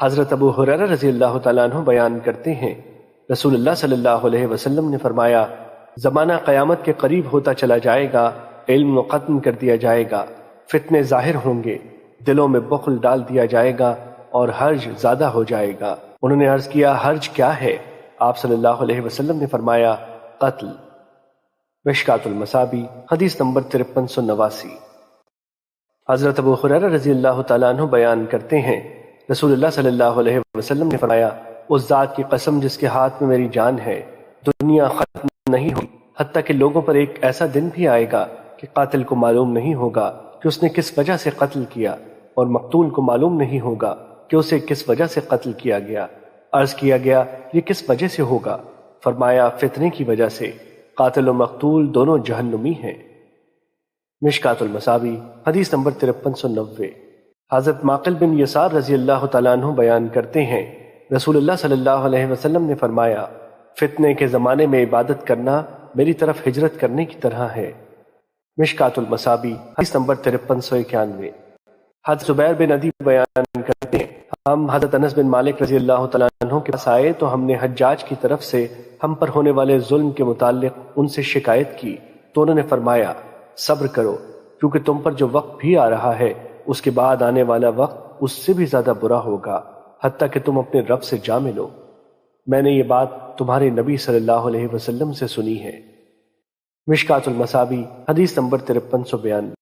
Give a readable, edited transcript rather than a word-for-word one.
حضرت ابو ہریرہ رضی اللہ تعالیٰ عنہ بیان کرتے ہیں، رسول اللہ صلی اللہ علیہ وسلم نے فرمایا، زمانہ قیامت کے قریب ہوتا چلا جائے گا، علم کو ختم کر دیا جائے گا، فتنے ظاہر ہوں گے، دلوں میں بخل ڈال دیا جائے گا اور حرج زیادہ ہو جائے گا۔ انہوں نے عرض کیا، حرج کیا ہے؟ آپ صلی اللہ علیہ وسلم نے فرمایا، قتل۔ مشکوٰۃ المصابیح حدیث نمبر 5389۔ حضرت ابو ہریرہ رضی اللہ تعالیٰ عنہ بیان کرتے ہیں، رسول اللہ صلی اللہ علیہ وسلم نے فرمایا، اس ذات کی قسم جس کے ہاتھ میں میری جان ہے، دنیا ختم نہیں ہوگی حتیٰ کہ لوگوں پر ایک ایسا دن بھی آئے گا کہ قاتل کو معلوم نہیں ہوگا کہ اس نے کس وجہ سے قتل کیا، اور مقتول کو معلوم نہیں ہوگا کہ اسے کس وجہ سے قتل کیا گیا۔ عرض کیا گیا، یہ کس وجہ سے ہوگا؟ فرمایا، فتنے کی وجہ سے۔ قاتل و مقتول دونوں جہنمی ہیں۔ مشکوٰۃ المصابیح حدیث نمبر 5390۔ حضرت معقل بن یسار رضی اللہ تعالیٰ عنہ بیان کرتے ہیں، رسول اللہ صلی اللہ علیہ وسلم نے فرمایا، فتنے کے زمانے میں عبادت کرنا میری طرف ہجرت کرنے کی طرح ہے۔ مشکوٰۃ المصابیح حدیث نمبر 5391۔ حضرت زبیر بن عدی بیان کرتے ہیں، ہم حضرت انس بن مالک رضی اللہ تعالیٰ عنہ کے پاس آئے تو ہم نے حجاج کی طرف سے ہم پر ہونے والے ظلم کے متعلق ان سے شکایت کی، تو انہوں نے فرمایا، صبر کرو، کیونکہ تم پر جو وقت بھی آ رہا ہے اس کے بعد آنے والا وقت اس سے بھی زیادہ برا ہوگا، حتیٰ کہ تم اپنے رب سے جا ملو۔ میں نے یہ بات تمہارے نبی صلی اللہ علیہ وسلم سے سنی ہے۔ مشکوٰۃ المصابیح حدیث نمبر 5392۔